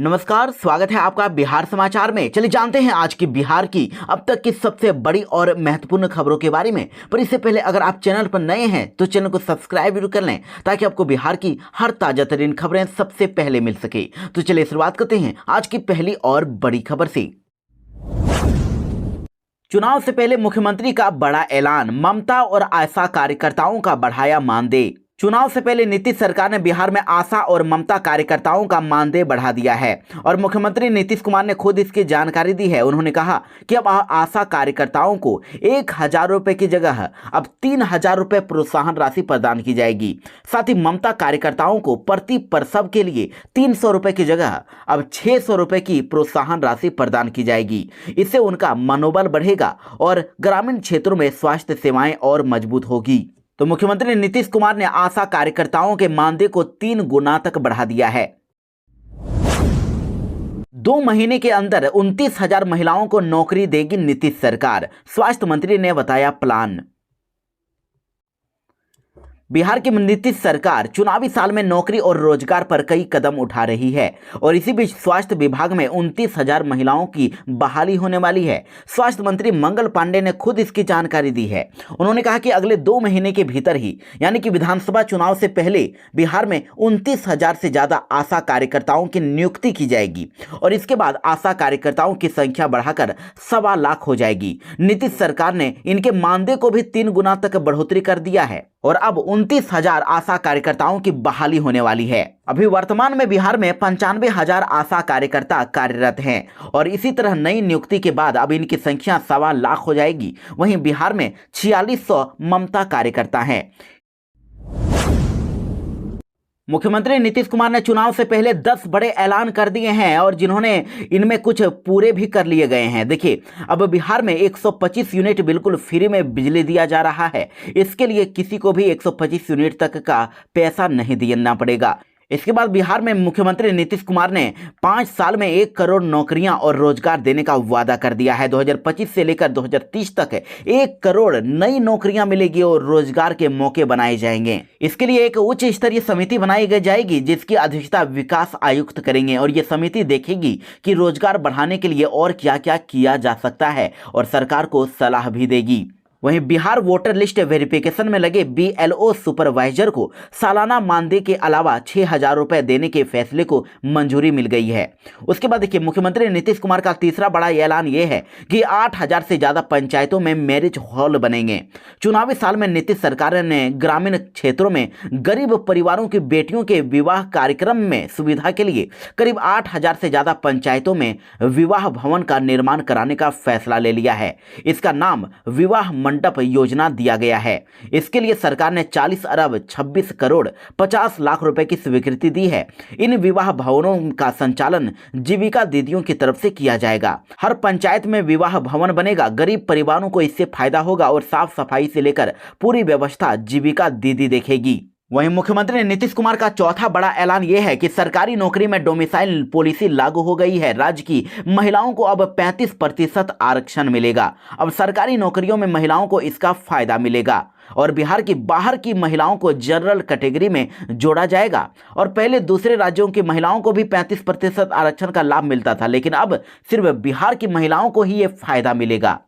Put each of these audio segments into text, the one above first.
नमस्कार, स्वागत है आपका बिहार समाचार में। चलिए जानते हैं आज की बिहार की अब तक की सबसे बड़ी और महत्वपूर्ण खबरों के बारे में। पर इससे पहले अगर आप चैनल पर नए हैं तो चैनल को सब्सक्राइब जरूर कर लें ताकि आपको बिहार की हर ताजा तरीन खबरें सबसे पहले मिल सके। तो चलिए शुरुआत करते हैं आज की पहली और बड़ी खबर से। चुनाव से पहले मुख्यमंत्री का बड़ा ऐलान, ममता और आशा कार्यकर्ताओं का बढ़ाया मानदेय। चुनाव से पहले नीतीश सरकार ने बिहार में आशा और ममता कार्यकर्ताओं का मानदेय बढ़ा दिया है और मुख्यमंत्री नीतीश कुमार ने खुद इसकी जानकारी दी है। उन्होंने कहा कि अब आशा कार्यकर्ताओं को 1,000 रुपए की जगह अब 3,000 रुपए प्रोत्साहन राशि प्रदान की जाएगी। साथ ही ममता कार्यकर्ताओं को प्रति प्रसव के लिए 300 रुपए की जगह अब 600 रुपए की प्रोत्साहन राशि प्रदान की जाएगी। इससे उनका मनोबल बढ़ेगा और ग्रामीण क्षेत्रों में स्वास्थ्य सेवाएं और मजबूत होगी। तो मुख्यमंत्री नीतीश कुमार ने आशा कार्यकर्ताओं के मानदेय को 3 गुना तक बढ़ा दिया है। 2 महीने के अंदर 29,000 महिलाओं को नौकरी देगी नीतीश सरकार, स्वास्थ्य मंत्री ने बताया प्लान। बिहार की नीतीश सरकार चुनावी साल में नौकरी और रोजगार पर कई कदम उठा रही है और इसी बीच स्वास्थ्य विभाग में 29,000 महिलाओं की बहाली होने वाली है। स्वास्थ्य मंत्री मंगल पांडे ने खुद इसकी जानकारी दी है। उन्होंने कहा कि अगले 2 महीने के भीतर ही यानी कि विधानसभा चुनाव से पहले बिहार में 29,000 से ज्यादा आशा कार्यकर्ताओं की नियुक्ति की जाएगी और इसके बाद आशा कार्यकर्ताओं की संख्या बढ़ाकर 1.25 लाख हो जाएगी। नीतीश सरकार ने इनके मानदेय को भी 3 गुना तक बढ़ोतरी कर दिया है और अब 29,000 आशा कार्यकर्ताओं की बहाली होने वाली है। अभी वर्तमान में बिहार में 95,000 आशा कार्यकर्ता कार्यरत हैं और इसी तरह नई नियुक्ति के बाद अब इनकी संख्या 1.25 लाख हो जाएगी। वहीं बिहार में 4600 ममता कार्यकर्ता हैं। मुख्यमंत्री नीतीश कुमार ने चुनाव से पहले 10 बड़े ऐलान कर दिए हैं और जिन्होंने इनमें कुछ पूरे भी कर लिए गए हैं। देखिए, अब बिहार में 125 यूनिट बिल्कुल फ्री में बिजली दिया जा रहा है। इसके लिए किसी को भी 125 यूनिट तक का पैसा नहीं देना पड़ेगा। इसके बाद बिहार में मुख्यमंत्री नीतीश कुमार ने 5 साल में 1 करोड़ नौकरियां और रोजगार देने का वादा कर दिया है। 2025 से लेकर 2030 तक 1 करोड़ नई नौकरियां मिलेगी और रोजगार के मौके बनाए जाएंगे। इसके लिए एक उच्च स्तरीय समिति बनाई जाएगी जिसकी अध्यक्षता विकास आयुक्त करेंगे और ये समिति देखेगी कि रोजगार बढ़ाने के लिए और क्या क्या किया जा सकता है और सरकार को सलाह भी देगी। वहीं बिहार वोटर लिस्ट वेरिफिकेशन में लगे BLO सुपरवाइजर को सालाना मानदेय के अलावा 6,000 रुपए देने के फैसले को मंजूरी मिल गई है। उसके बाद देखिए, मुख्यमंत्री नीतीश कुमार का तीसरा बड़ा ऐलान यह है कि 8,000 से ज्यादा पंचायतों में मैरिज हॉल बनेंगे। चुनावी साल में नीतीश सरकार ने ग्रामीण क्षेत्रों में गरीब परिवारों की बेटियों के विवाह कार्यक्रम में सुविधा के लिए करीब 8,000 से ज्यादा पंचायतों में विवाह भवन का निर्माण कराने का फैसला ले लिया है। इसका नाम विवाह मंडप योजना दिया गया है। इसके लिए सरकार ने 40 अरब 26 करोड़ 50 लाख रुपए की स्वीकृति दी है। इन विवाह भवनों का संचालन जीविका दीदियों की तरफ से किया जाएगा। हर पंचायत में विवाह भवन बनेगा। गरीब परिवारों को इससे फायदा होगा और साफ सफाई से लेकर पूरी व्यवस्था जीविका दीदी देखेगी। वहीं मुख्यमंत्री नीतीश कुमार का चौथा बड़ा ऐलान यह है कि सरकारी नौकरी में डोमिसाइल पॉलिसी लागू हो गई है। राज्य की महिलाओं को अब 35% आरक्षण मिलेगा। अब सरकारी नौकरियों में महिलाओं को इसका फायदा मिलेगा और बिहार की बाहर की महिलाओं को जनरल कैटेगरी में जोड़ा जाएगा। और पहले दूसरे राज्यों की महिलाओं को भी 35% आरक्षण का लाभ मिलता था, लेकिन अब सिर्फ बिहार की महिलाओं को ही ये फायदा मिलेगा।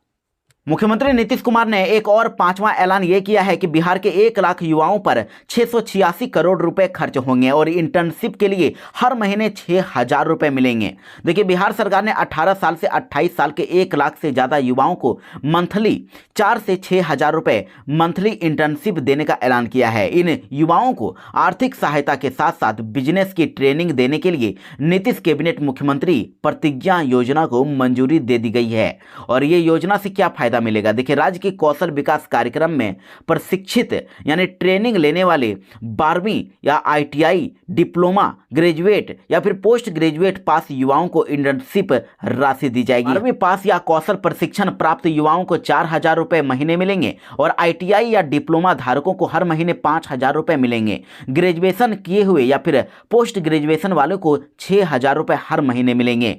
मुख्यमंत्री नीतीश कुमार ने एक और 5वां ऐलान यह किया है कि बिहार के 1 लाख युवाओं पर 686 करोड़ रुपए खर्च होंगे और इंटर्नशिप के लिए हर महीने 6,000 रुपए मिलेंगे। देखिए, बिहार सरकार ने 18 साल से 28 साल के 1 लाख से ज़्यादा युवाओं को मंथली 4 से 6,000 रुपए मंथली इंटर्नशिप देने का ऐलान किया है। इन युवाओं को आर्थिक सहायता के साथ साथ बिजनेस की ट्रेनिंग देने के लिए नीतीश कैबिनेट मुख्यमंत्री प्रतिज्ञा योजना को मंजूरी दे दी गई है। और ये योजना से क्या फायदा मिलेगा? देखिए, राज्य के कौशल विकास कार्यक्रम में प्रशिक्षित यानी ट्रेनिंग लेने वाले 12वीं या ITI, डिप्लोमा, ग्रेजुएट या फिर पोस्ट ग्रेजुएट पास युवाओं को इंटर्नशिप राशि दी जाएगी। 12वीं पास या कौशल प्रशिक्षण प्राप्त युवाओं को 4,000 रुपए महीने मिलेंगे और ITI या डिप्लोमा धारकों को हर महीने 5,000 रुपए मिलेंगे। ग्रेजुएशन किए हुए या फिर पोस्ट ग्रेजुएशन वालों को 6,000 रुपए हर महीने मिलेंगे।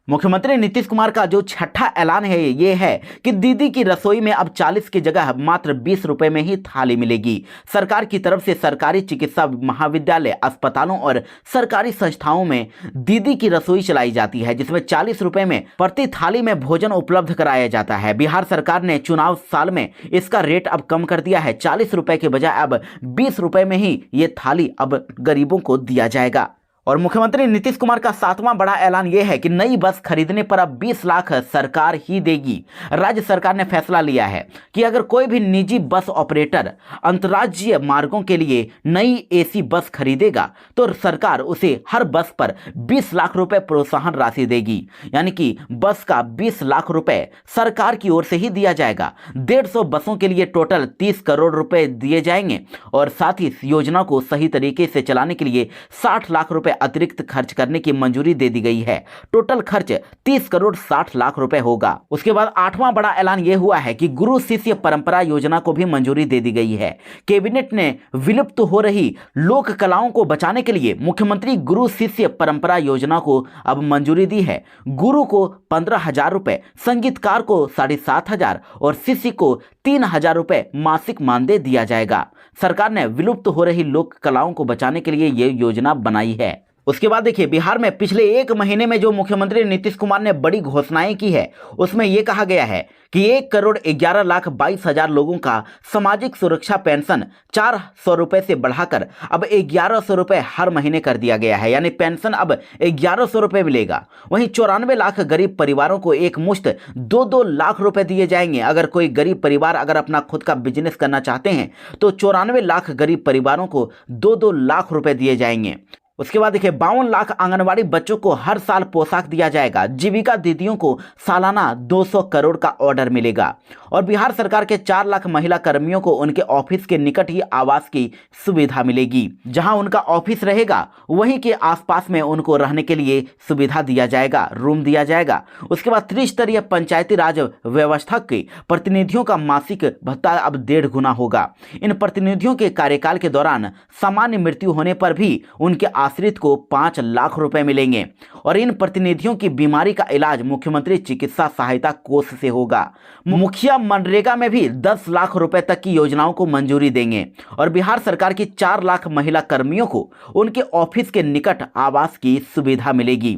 मुख्यमंत्री नीतीश कुमार का जो छठा ऐलान है ये है कि दीदी की रसोई में अब 40 की जगह मात्र 20 रुपए में ही थाली मिलेगी। सरकार की तरफ से सरकारी चिकित्सा महाविद्यालय, अस्पतालों और सरकारी संस्थाओं में दीदी की रसोई चलाई जाती है, जिसमें 40 रुपए में प्रति थाली में भोजन उपलब्ध कराया जाता है। बिहार सरकार ने चुनाव साल में इसका रेट अब कम कर दिया है। 40 रुपए के बजाय अब 20 रुपए में ही ये थाली अब गरीबों को दिया जाएगा। और मुख्यमंत्री नीतीश कुमार का 7वां बड़ा ऐलान यह है कि नई बस खरीदने पर अब 20 लाख सरकार ही देगी। राज्य सरकार ने फैसला लिया है कि अगर कोई भी निजी बस ऑपरेटर अंतर्राज्यीय मार्गों के लिए नई एसी बस खरीदेगा तो सरकार उसे हर बस पर 20 लाख रुपए प्रोत्साहन राशि देगी। यानी कि बस का 20 लाख रुपए सरकार की ओर से ही दिया जाएगा। 150 बसों के लिए टोटल 30 करोड़ रुपए दिए जाएंगे और साथ ही इस योजना को सही तरीके से चलाने के लिए 60 लाख रुपए अतिरिक्त खर्च करने की मंजूरी दे दी गई है। टोटल खर्च 30 करोड़ 60 लाख रुपए होगा। उसके बाद 8वां बड़ा ऐलान यह हुआ है कि गुरु शिष्य परंपरा योजना को भी मंजूरी दे दी गई है। कैबिनेट ने विलुप्त हो रही लोक कलाओं को बचाने के लिए मुख्यमंत्री गुरु शिष्य परंपरा योजना को अब मंजूरी दी है। गुरु को 15,000 रुपए, संगीतकार को 7,500 और शिष्य को 3,000 रुपए मासिक मानदेय दिया जाएगा। सरकार ने विलुप्त हो रही लोक कलाओं को बचाने के लिए यह योजना बनाई है। उसके बाद देखिए, बिहार में पिछले 1 महीने में जो मुख्यमंत्री नीतीश कुमार ने बड़ी घोषणाएं की है उसमें यह कहा गया है कि 1,11,22,000 लोगों का सामाजिक सुरक्षा पेंशन 400 रुपए से बढ़ाकर अब 1,100 रुपए हर महीने कर दिया गया है। यानी पेंशन अब 1,100 रुपए मिलेगा। वहीं 94 लाख गरीब परिवारों को एक मुश्त 2-2 लाख रुपए दिए जाएंगे। अगर कोई गरीब परिवार अगर अपना खुद का बिजनेस करना चाहते हैं तो 94 लाख गरीब परिवारों को 2-2 लाख रुपए दिए जाएंगे। उसके बाद देखिए, 52 लाख आंगनवाड़ी बच्चों को हर साल पोशाक दिया जाएगा। जीविका दीदियों को सालाना 200 करोड़ का ऑर्डर मिलेगा। और बिहार सरकार के 4 लाख महिला कर्मियों को उनके ऑफिस के निकट ही आवास की सुविधा मिलेगी। जहां उनका ऑफिस रहेगा वहीं के आसपास में उनको रहने के लिए सुविधा दिया जाएगा, रूम दिया जाएगा। उसके बाद त्रिस्तरीय पंचायती राज व्यवस्था के प्रतिनिधियों का मासिक भत्ता अब 1.5 गुना होगा। इन प्रतिनिधियों के कार्यकाल के दौरान सामान्य मृत्यु होने पर भी उनके आश्रित को 5 लाख रुपए मिलेंगे। और इन प्रतिनिधियों की बीमारी का इलाज मुख्यमंत्री चिकित्सा सहायता कोष से होगा। मुखिया मनरेगा में भी 10 लाख रुपए तक की योजनाओं को मंजूरी देंगे। और बिहार सरकार की 4 लाख महिला कर्मियों को उनके ऑफिस के निकट आवास की सुविधा मिलेगी।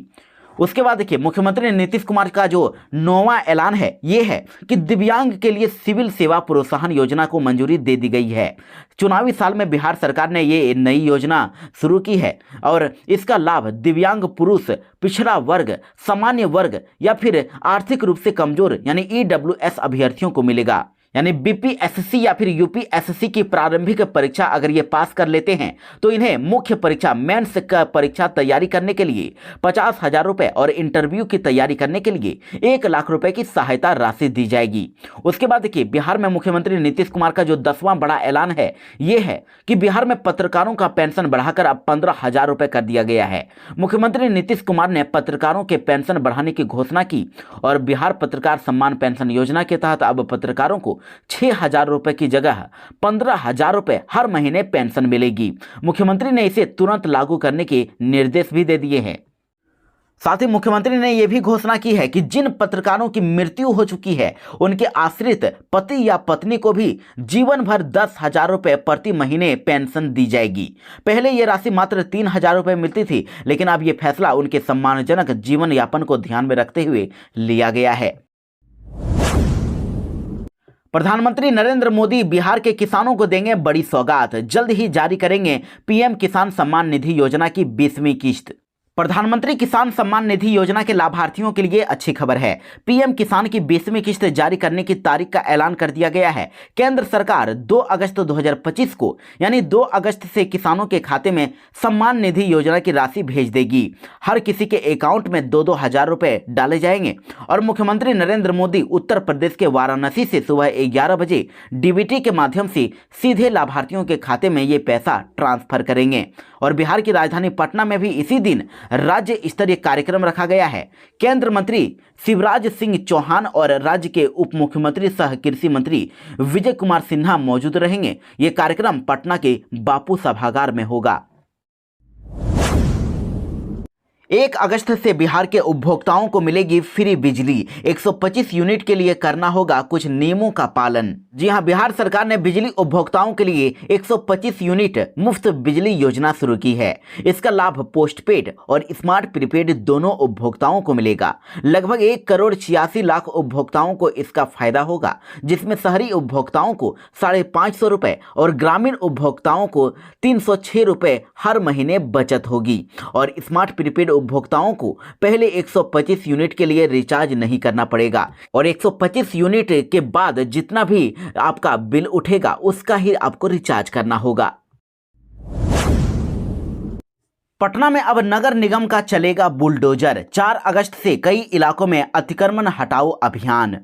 उसके बाद देखिए, मुख्यमंत्री नीतीश कुमार का जो 9वां ऐलान है ये है कि दिव्यांग के लिए सिविल सेवा प्रोत्साहन योजना को मंजूरी दे दी गई है। चुनावी साल में बिहार सरकार ने ये नई योजना शुरू की है और इसका लाभ दिव्यांग पुरुष, पिछड़ा वर्ग, सामान्य वर्ग या फिर आर्थिक रूप से कमजोर यानी EWS अभ्यर्थियों को मिलेगा। यानी BPSC या फिर UPSC की प्रारंभिक परीक्षा अगर ये पास कर लेते हैं तो इन्हें मुख्य परीक्षा मेंस का परीक्षा तैयारी करने के लिए 50,000 रुपए और इंटरव्यू की तैयारी करने के लिए 1 लाख रुपए की सहायता राशि दी जाएगी। उसके बाद देखिए, बिहार में मुख्यमंत्री नीतीश कुमार का जो 10वां बड़ा ऐलान है ये है कि बिहार में पत्रकारों का पेंशन बढ़ाकर अब 15,000 रुपए कर दिया गया है। मुख्यमंत्री नीतीश कुमार ने पत्रकारों के पेंशन बढ़ाने की घोषणा की और बिहार पत्रकार सम्मान पेंशन योजना के तहत अब पत्रकारों को 6,000 रुपए की जगह 15,000 रुपए हर महीने पेंशन मिलेगी। मुख्यमंत्री ने इसे तुरंत लागू करने के निर्देश भी दे दिए हैं। साथ ही मुख्यमंत्री ने यह भी घोषणा की है कि जिन पत्रकारों की मृत्यु हो चुकी है उनके आश्रित पति या पत्नी को भी जीवन भर 10,000 रुपए प्रति महीने पेंशन दी जाएगी। पहले यह राशि मात्र 3,000 रुपए मिलती थी, लेकिन अब यह फैसला उनके सम्मानजनक जीवन यापन को ध्यान में रखते हुए लिया गया है। प्रधानमंत्री नरेंद्र मोदी बिहार के किसानों को देंगे बड़ी सौगात। जल्द ही जारी करेंगे PM किसान सम्मान निधि योजना की 20वीं किस्त। प्रधानमंत्री किसान सम्मान निधि योजना के लाभार्थियों के लिए अच्छी खबर है। PM किसान की 20वीं किस्त जारी करने की तारीख का ऐलान कर दिया गया है। केंद्र सरकार 2 अगस्त 2025 को यानी 2 अगस्त से किसानों के खाते में सम्मान निधि योजना की राशि भेज देगी। हर किसी के अकाउंट में 2-2 हज़ार रुपए डाले जाएंगे और मुख्यमंत्री नरेंद्र मोदी उत्तर प्रदेश के वाराणसी से सुबह 11 बजे DBT के माध्यम से सीधे लाभार्थियों के खाते में ये पैसा ट्रांसफर करेंगे। और बिहार की राजधानी पटना में भी इसी दिन राज्य स्तरीय कार्यक्रम रखा गया है। केंद्र मंत्री शिवराज सिंह चौहान और राज्य के उप मुख्यमंत्री सह कृषि मंत्री विजय कुमार सिन्हा मौजूद रहेंगे। ये कार्यक्रम पटना के बापू सभागार में होगा। 1 अगस्त से बिहार के उपभोक्ताओं को मिलेगी फ्री बिजली। 125 यूनिट के लिए करना होगा कुछ नियमों का पालन। जी हां, बिहार सरकार ने बिजली उपभोक्ताओं के लिए 125 यूनिट मुफ्त बिजली योजना शुरू की है। इसका लाभ पोस्टपेड और स्मार्ट प्रीपेड दोनों उपभोक्ताओं को मिलेगा। लगभग 1,86,00,000 उपभोक्ताओं को इसका फायदा होगा, जिसमें शहरी उपभोक्ताओं को 550 रुपए और ग्रामीण उपभोक्ताओं को 306 रुपए हर महीने बचत होगी। और स्मार्ट प्रीपेड उपभोक्ताओं को पहले 125 यूनिट के लिए रिचार्ज नहीं करना पड़ेगा और 125 यूनिट के बाद जितना भी आपका बिल उठेगा उसका ही आपको रिचार्ज करना होगा। पटना में अब नगर निगम का चलेगा बुलडोजर। 4 अगस्त से कई इलाकों में अतिक्रमण हटाओ अभियान।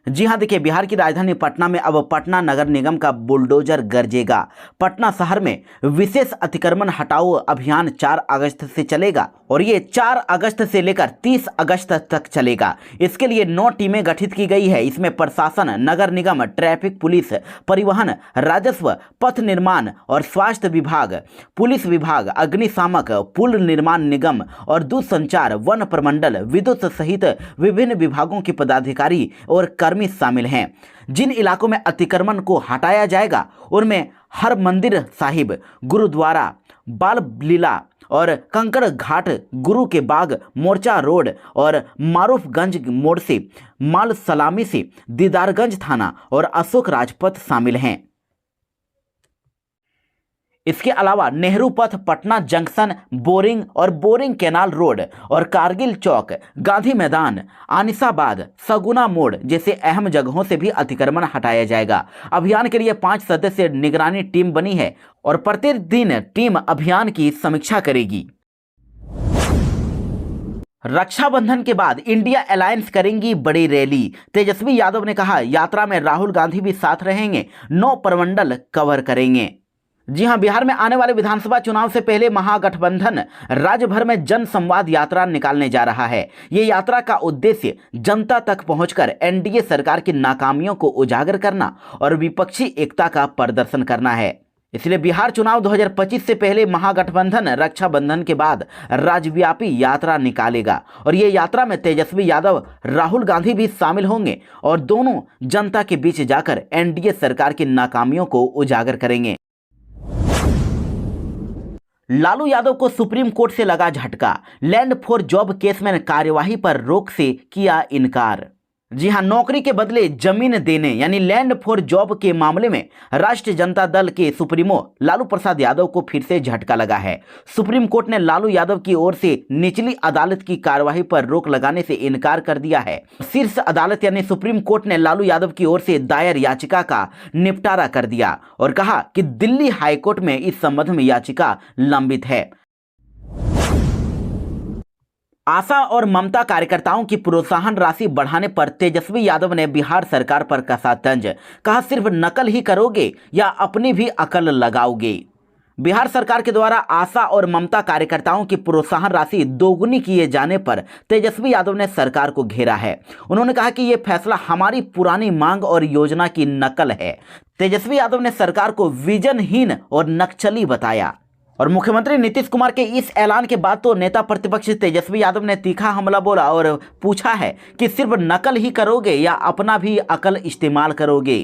जी हां, देखिए, बिहार की राजधानी पटना में अब पटना नगर निगम का बुलडोजर गरजेगा। पटना शहर में विशेष अतिक्रमण हटाओ अभियान 4 अगस्त से चलेगा और ये 4 अगस्त से लेकर 30 अगस्त तक चलेगा। इसके लिए 9 टीमें गठित की गई है। इसमें प्रशासन, नगर निगम, ट्रैफिक पुलिस, परिवहन, राजस्व, पथ निर्माण और स्वास्थ्य विभाग, पुलिस विभाग, अग्निशामक, पुल निर्माण निगम और दूरसंचार, वन प्रमंडल, विद्युत सहित विभिन्न विभागों के पदाधिकारी और कर्मी शामिल हैं। जिन इलाकों में अतिक्रमण को हटाया जाएगा उनमें हर मंदिर साहिब, गुरुद्वारा, बाल लीला और कंकड़ घाट, गुरु के बाग, मोर्चा रोड और मारूफगंज मोड़ से, माल सलामी से, दीदारगंज थाना और अशोक राजपथ शामिल हैं। इसके अलावा नेहरू पथ, पटना जंक्शन, बोरिंग और बोरिंग कैनाल रोड और कारगिल चौक, गांधी मैदान, आनिसाबाद, सगुना मोड़ जैसे अहम जगहों से भी अतिक्रमण हटाया जाएगा। अभियान के लिए 5 सदस्य निगरानी टीम बनी है और प्रतिदिन टीम अभियान की समीक्षा करेगी। रक्षाबंधन के बाद इंडिया अलायंस करेंगी बड़ी रैली। तेजस्वी यादव ने कहा, यात्रा में राहुल गांधी भी साथ रहेंगे, 9 प्रमंडल कवर करेंगे। जी हां, बिहार में आने वाले विधानसभा चुनाव से पहले महागठबंधन राज्य भर में जन संवाद यात्रा निकालने जा रहा है। ये यात्रा का उद्देश्य जनता तक पहुंचकर एनडीए सरकार की नाकामियों को उजागर करना और विपक्षी एकता का प्रदर्शन करना है। इसलिए बिहार चुनाव 2025 से पहले महागठबंधन रक्षाबंधन के बाद राज्यव्यापी यात्रा निकालेगा और ये यात्रा में तेजस्वी यादव, राहुल गांधी भी शामिल होंगे और दोनों जनता के बीच जाकर एनडीए सरकार की नाकामियों को उजागर करेंगे। लालू यादव को सुप्रीम कोर्ट से लगा झटका। लैंड फॉर जॉब केस में कार्यवाही पर रोक से किया इनकार। जी हां, नौकरी के बदले जमीन देने यानी लैंड फॉर जॉब के मामले में राष्ट्रीय जनता दल के सुप्रीमो लालू प्रसाद यादव को फिर से झटका लगा है। सुप्रीम कोर्ट ने लालू यादव की ओर से निचली अदालत की कार्यवाही पर रोक लगाने से इनकार कर दिया है। शीर्ष अदालत यानी सुप्रीम कोर्ट ने लालू यादव की ओर से दायर याचिका का निपटारा कर दिया और कहा कि दिल्ली हाईकोर्ट में इस संबंध में याचिका लंबित है। आशा और ममता कार्यकर्ताओं की प्रोत्साहन राशि बढ़ाने पर तेजस्वी यादव ने बिहार सरकार पर कसा तंज। कहा, सिर्फ नकल ही करोगे या अपनी भी अकल लगाओगे। बिहार सरकार के द्वारा आशा और ममता कार्यकर्ताओं की प्रोत्साहन राशि दोगुनी किए जाने पर तेजस्वी यादव ने सरकार को घेरा है। उन्होंने कहा कि यह फैसला हमारी पुरानी मांग और योजना की नकल है। तेजस्वी यादव ने सरकार को विजनहीन और नक्सली बताया और मुख्यमंत्री नीतीश कुमार के इस ऐलान के बाद तो नेता प्रतिपक्ष तेजस्वी यादव ने तीखा हमला बोला और पूछा है कि सिर्फ नकल ही करोगे या अपना भी अकल इस्तेमाल करोगे।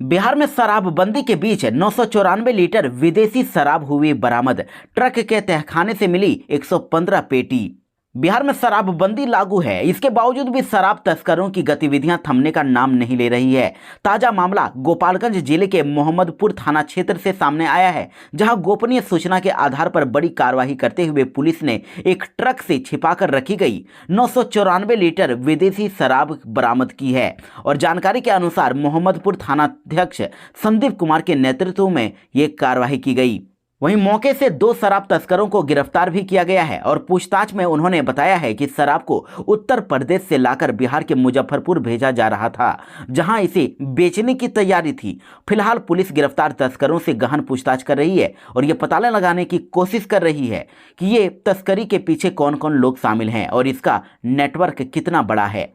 बिहार में शराबबंदी के बीच 994 लीटर विदेशी शराब हुई बरामद। ट्रक के तहखाने से मिली 115 पेटी। बिहार में शराबबंदी लागू है, इसके बावजूद भी शराब तस्करों की गतिविधियां थमने का नाम नहीं ले रही है। ताजा मामला गोपालगंज जिले के मोहम्मदपुर थाना क्षेत्र से सामने आया है, जहां गोपनीय सूचना के आधार पर बड़ी कार्रवाई करते हुए पुलिस ने एक ट्रक से छिपाकर रखी गई 994 लीटर विदेशी शराब बरामद की है और जानकारी के अनुसार मोहम्मदपुर थानाध्यक्ष संदीप कुमार के नेतृत्व में ये कार्रवाई की गई। वहीं मौके से 2 शराब तस्करों को गिरफ्तार भी किया गया है और पूछताछ में उन्होंने बताया है कि शराब को उत्तर प्रदेश से लाकर बिहार के मुजफ्फरपुर भेजा जा रहा था, जहां इसे बेचने की तैयारी थी। फिलहाल पुलिस गिरफ्तार तस्करों से गहन पूछताछ कर रही है और ये पता लगाने की कोशिश कर रही है कि ये तस्करी के पीछे कौन कौन लोग शामिल हैं और इसका नेटवर्क कितना बड़ा है।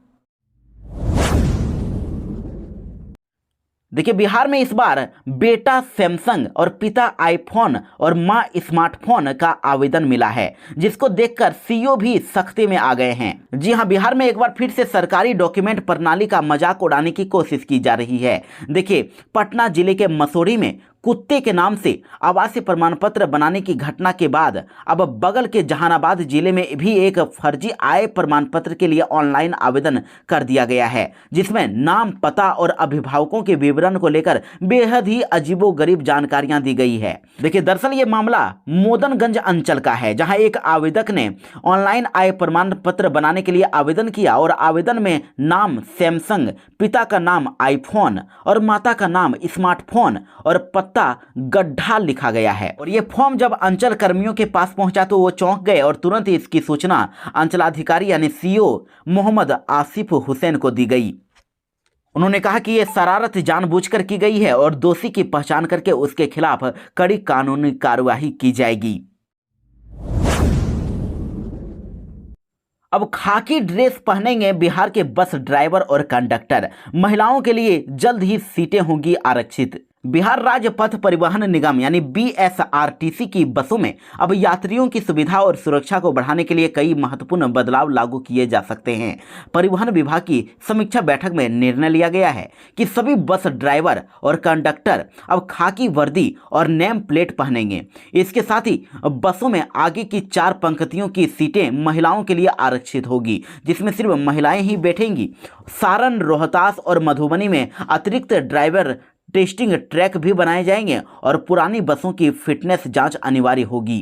देखिए बिहार में इस बार बेटा सैमसंग और पिता आईफोन और मां स्मार्टफोन का आवेदन मिला है, जिसको देखकर सीईओ भी सख्ती में आ गए हैं। जी हां, बिहार में एक बार फिर से सरकारी डॉक्यूमेंट प्रणाली का मजाक उड़ाने की कोशिश की जा रही है। देखिए पटना जिले के मसौढ़ी में कुत्ते के नाम से आवासीय प्रमाण पत्र बनाने की घटना के बाद अब बगल के जहानाबाद जिले में भी एक फर्जी आय प्रमाण पत्र के लिए ऑनलाइन आवेदन कर दिया गया है, जिसमें नाम, पता और अभिभावकों के विवरण को लेकर बेहद ही अजीबोगरीब जानकारियां दी गई है। देखिए दरअसल ये मामला मोदनगंज अंचल का है, जहां एक आवेदक ने ऑनलाइन आय प्रमाण पत्र बनाने के लिए आवेदन किया और आवेदन में नाम सैमसंग, पिता का नाम आईफोन और माता का नाम स्मार्टफोन और पत्ता गड्ढा लिखा गया है। और ये फॉर्म जब अंचल कर्मियों के पास पहुंचा तो वो चौंक गए और तुरंत ही इसकी सूचना अंचलाधिकारी यानी सीईओ मोहम्मद आसिफ हुसैन को दी गई। उन्होंने कहा कि यह शरारत जानबूझकर की गई है और दोषी की पहचान करके उसके खिलाफ कड़ी कानूनी कार्रवाई की जाएगी। अब खाकी ड्रेस पहनेंगे बिहार के बस ड्राइवर और कंडक्टर। महिलाओं के लिए जल्द ही सीटें होंगी आरक्षित। बिहार राज्य पथ परिवहन निगम यानी बीएसआरटीसी की बसों में अब यात्रियों की सुविधा और सुरक्षा को बढ़ाने के लिए कई महत्वपूर्ण बदलाव लागू किए जा सकते हैं। परिवहन विभाग की समीक्षा बैठक में निर्णय लिया गया है कि सभी बस ड्राइवर और कंडक्टर अब खाकी वर्दी और नेम प्लेट पहनेंगे। इसके साथ ही बसों में आगे की 4 पंक्तियों की सीटें महिलाओं के लिए आरक्षित होगी, जिसमें सिर्फ महिलाएं ही बैठेंगी। सारण, रोहतास और मधुबनी में अतिरिक्त ड्राइवर टेस्टिंग ट्रैक भी बनाए जाएंगे और पुरानी बसों की फिटनेस जांच अनिवार्य होगी।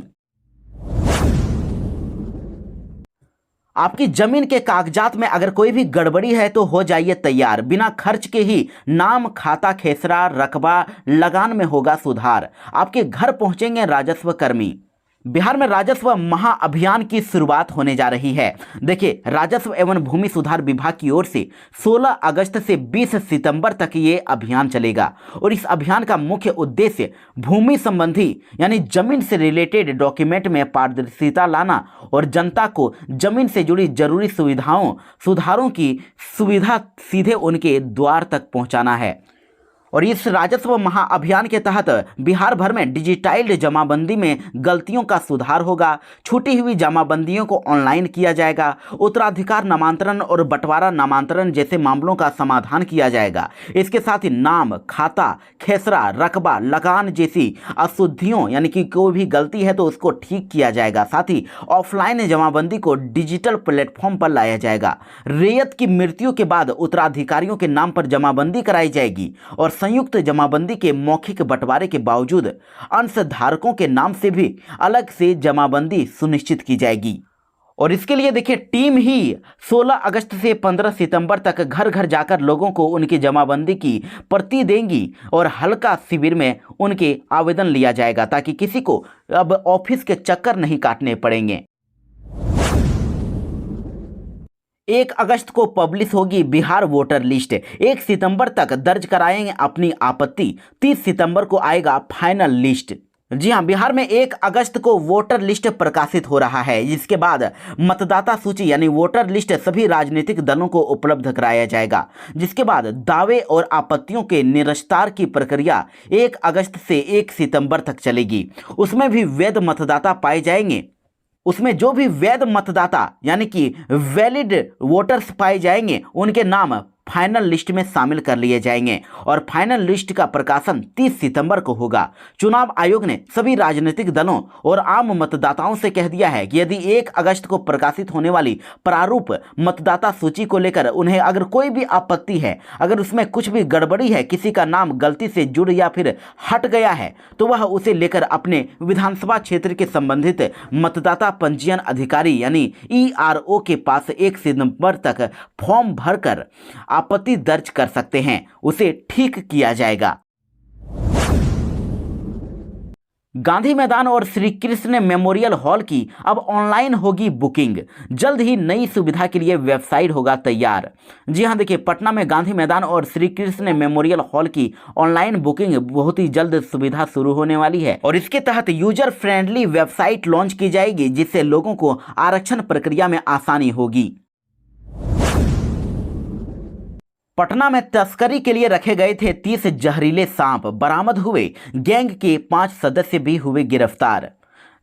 आपकी जमीन के कागजात में अगर कोई भी गड़बड़ी है तो हो जाइए तैयार। बिना खर्च के ही नाम, खाता, खेसरा, रकबा, लगान में होगा सुधार। आपके घर पहुंचेंगे राजस्व कर्मी। बिहार में राजस्व महाअभियान की शुरुआत होने जा रही है। देखिए राजस्व एवं भूमि सुधार विभाग की ओर से 16 अगस्त से 20 सितंबर तक ये अभियान चलेगा और इस अभियान का मुख्य उद्देश्य भूमि संबंधी यानी जमीन से रिलेटेड डॉक्यूमेंट में पारदर्शिता लाना और जनता को जमीन से जुड़ी जरूरी सुधारों की सुविधा सीधे उनके द्वार तक पहुंचाना है। और इस राजस्व महाअभियान के तहत बिहार भर में डिजिटाइज्ड जमाबंदी में गलतियों का सुधार होगा। छूटी हुई जमाबंदियों को ऑनलाइन किया जाएगा। उत्तराधिकार नामांतरण और बंटवारा नामांतरण जैसे मामलों का समाधान किया जाएगा। इसके साथ ही नाम, खाता, खेसरा, रकबा, लगान जैसी अशुद्धियों यानी कि कोई भी गलती है तो उसको ठीक किया जाएगा। साथ ही ऑफलाइन जमाबंदी को डिजिटल प्लेटफॉर्म पर लाया जाएगा। रैयत की मृत्यु के बाद उत्तराधिकारियों के नाम पर जमाबंदी कराई जाएगी और संयुक्त जमाबंदी के मौखिक बंटवारे के बावजूद अंशधारकों के नाम से भी अलग से जमाबंदी सुनिश्चित की जाएगी। और इसके लिए देखिए टीम ही 16 अगस्त से 15 सितंबर तक घर घर जाकर लोगों को उनकी जमाबंदी की प्रति देंगी और हल्का शिविर में उनके आवेदन लिया जाएगा ताकि किसी को अब ऑफिस के चक्कर नहीं काटने पड़ेंगे। 1 अगस्त को पब्लिश होगी बिहार वोटर लिस्ट। 1 सितंबर तक दर्ज कराएंगे अपनी आपत्ति। 30 सितंबर को आएगा फाइनल लिस्ट। जी हां, बिहार में 1 अगस्त को वोटर लिस्ट प्रकाशित हो रहा है। इसके बाद मतदाता सूची यानी वोटर लिस्ट सभी राजनीतिक दलों को उपलब्ध कराया जाएगा, जिसके बाद दावे और आपत्तियों के निस्तार की प्रक्रिया 1 अगस्त से 1 सितंबर तक चलेगी। उसमें भी वैध मतदाता पाए जाएंगे। उसमें जो भी वैध मतदाता यानी कि वैलिड वोटर्स पाए जाएंगे उनके नाम फाइनल लिस्ट में शामिल कर लिए जाएंगे और फाइनल लिस्ट का प्रकाशन 30 सितंबर को होगा। चुनाव आयोग ने सभी राजनीतिक दलों और आम मतदाताओं से कह दिया है कि यदि 1 अगस्त को प्रकाशित होने वाली प्रारूप मतदाता सूची को लेकर उन्हें अगर कोई भी आपत्ति है, अगर उसमें कुछ भी गड़बड़ी है, किसी का नाम गलती से जुड़ या फिर हट गया है, तो वह उसे लेकर अपने विधानसभा क्षेत्र के संबंधित मतदाता पंजीयन अधिकारी यानी ERO के पास 1 सितंबर तक फॉर्म भरकर आपत्ति दर्ज कर सकते हैं। उसे ठीक किया जाएगा। गांधी मैदान और श्री कृष्ण मेमोरियल हॉल की अब ऑनलाइन होगी बुकिंग। जल्द ही नई सुविधा के लिए वेबसाइट होगा तैयार। जी हां, देखिए पटना में गांधी मैदान और श्री कृष्ण मेमोरियल हॉल की ऑनलाइन बुकिंग बहुत ही जल्द सुविधा शुरू होने वाली है और इसके तहत यूजर फ्रेंडली वेबसाइट लॉन्च की जाएगी, जिससे लोगों को आरक्षण प्रक्रिया में आसानी होगी। पटना में तस्करी के लिए रखे गए थे 30 जहरीले सांप बरामद हुए। गैंग के 5 सदस्य भी हुए गिरफ्तार।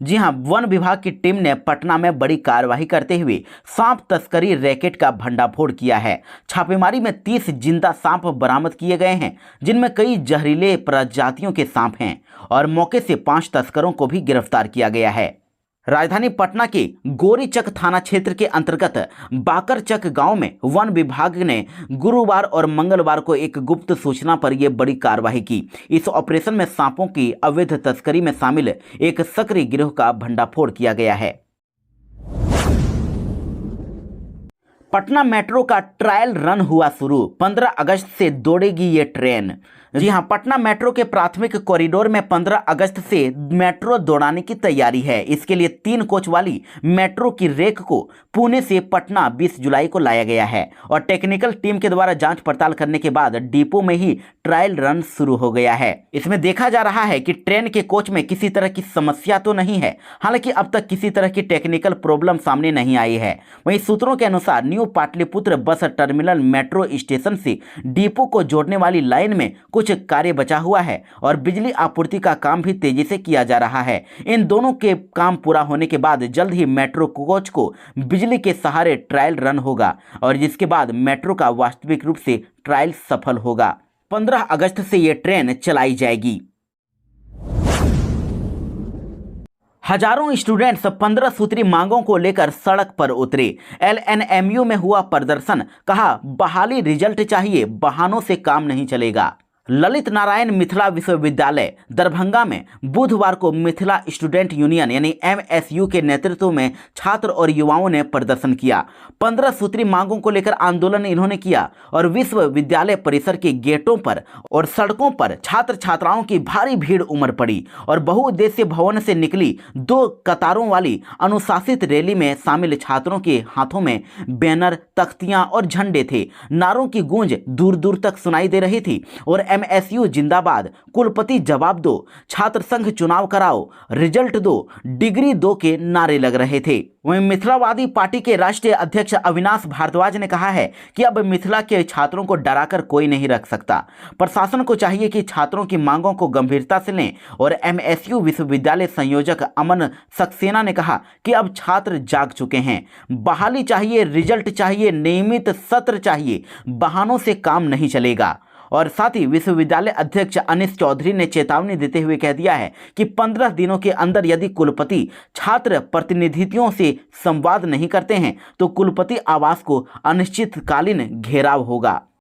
जी हां, वन विभाग की टीम ने पटना में बड़ी कार्रवाई करते हुए सांप तस्करी रैकेट का भंडाफोड़ किया है। छापेमारी में 30 जिंदा सांप बरामद किए गए हैं, जिनमें कई जहरीले प्रजातियों के सांप हैं और मौके से 5 तस्करों को भी गिरफ्तार किया गया है। राजधानी पटना के गोरीचक थाना क्षेत्र के अंतर्गत बाकरचक गांव में वन विभाग ने गुरुवार और मंगलवार को एक गुप्त सूचना पर यह बड़ी कार्रवाई की। इस ऑपरेशन में सांपों की अवैध तस्करी में शामिल एक सक्रिय गिरोह का भंडाफोड़ किया गया है। पटना मेट्रो का ट्रायल रन हुआ शुरू। 15 अगस्त से दौड़ेगी ये ट्रेन। जी हां, पटना मेट्रो के प्राथमिक कॉरिडोर में 15 अगस्त से मेट्रो दौड़ाने की तैयारी है। इसके लिए 3 कोच वाली मेट्रो की रेक को पुणे से पटना 20 जुलाई को लाया गया है और टेक्निकल टीम के द्वारा जांच पड़ताल करने के बाद डिपो में ही ट्रायल रन शुरू हो गया है। इसमें देखा जा रहा है कि ट्रेन के कोच में किसी तरह की समस्या तो नहीं है। हालांकि अब तक किसी तरह की टेक्निकल प्रॉब्लम सामने नहीं आई है। वहीं सूत्रों के अनुसार new Pataliputra bus terminal metro station से डिपो को जोड़ने वाली लाइन में कुछ कार्य बचा हुआ है और बिजली आपूर्ति का काम भी तेजी से किया जा रहा है। इन दोनों के काम पूरा होने के बाद जल्द ही मेट्रो कोच को बिजली के सहारे ट्रायल रन होगा और जिसके बाद मेट्रो का वास्तविक रूप से ट्रायल सफल होगा। 15 अगस्त से ये ट्रेन चलाई जाएगी। हजारों स्टूडेंट्स 15 सूत्री मांगों को लेकर सड़क पर उतरे। एलएनएमयू में हुआ प्रदर्शन, कहा बहाली रिजल्ट चाहिए, बहानों से काम नहीं चलेगा। ललित नारायण मिथिला विश्वविद्यालय दरभंगा में बुधवार को मिथिला स्टूडेंट यूनियन यानी एमएसयू के नेतृत्व में छात्र और युवाओं ने प्रदर्शन किया। 15 सूत्री मांगों को लेकर आंदोलन इन्होंने किया और विश्वविद्यालय परिसर के गेटों पर और सड़कों पर छात्र छात्राओं की भारी भीड़ उमड़ पड़ी और बहुउद्देशीय भवन से निकली 2 कतारों वाली अनुशासित रैली में शामिल छात्रों के हाथों में बैनर, तख्तियां और झंडे थे। नारों की गूंज दूर दूर तक सुनाई दे रही थी और एमएसयू जिंदाबाद, कुलपति जवाब दो, छात्र संघ चुनाव कराओ, रिजल्ट दो, डिग्री दो के नारे लग रहे थे। वहीं मिथिलावादी पार्टी के राष्ट्रीय अध्यक्ष अविनाश भारद्वाज ने कहा है कि अब मिथिला के छात्रों को डराकर कोई नहीं रख सकता। प्रशासन को चाहिए कि छात्रों की मांगों को गंभीरता से लें और एमएसयू विश्वविद्यालय संयोजक अमन सक्सेना ने कहा कि अब छात्र जाग चुके हैं। बहाली चाहिए, रिजल्ट चाहिए, नियमित सत्र चाहिए, बहानों से काम नहीं चलेगा। और साथ ही विश्वविद्यालय अध्यक्ष अनिश चौधरी ने चेतावनी देते हुए कह दिया है कि 15 दिनों के अंदर यदि कुलपति छात्र प्रतिनिधियों से संवाद नहीं करते हैं तो कुलपति आवास को अनिश्चितकालीन घेराव होगा।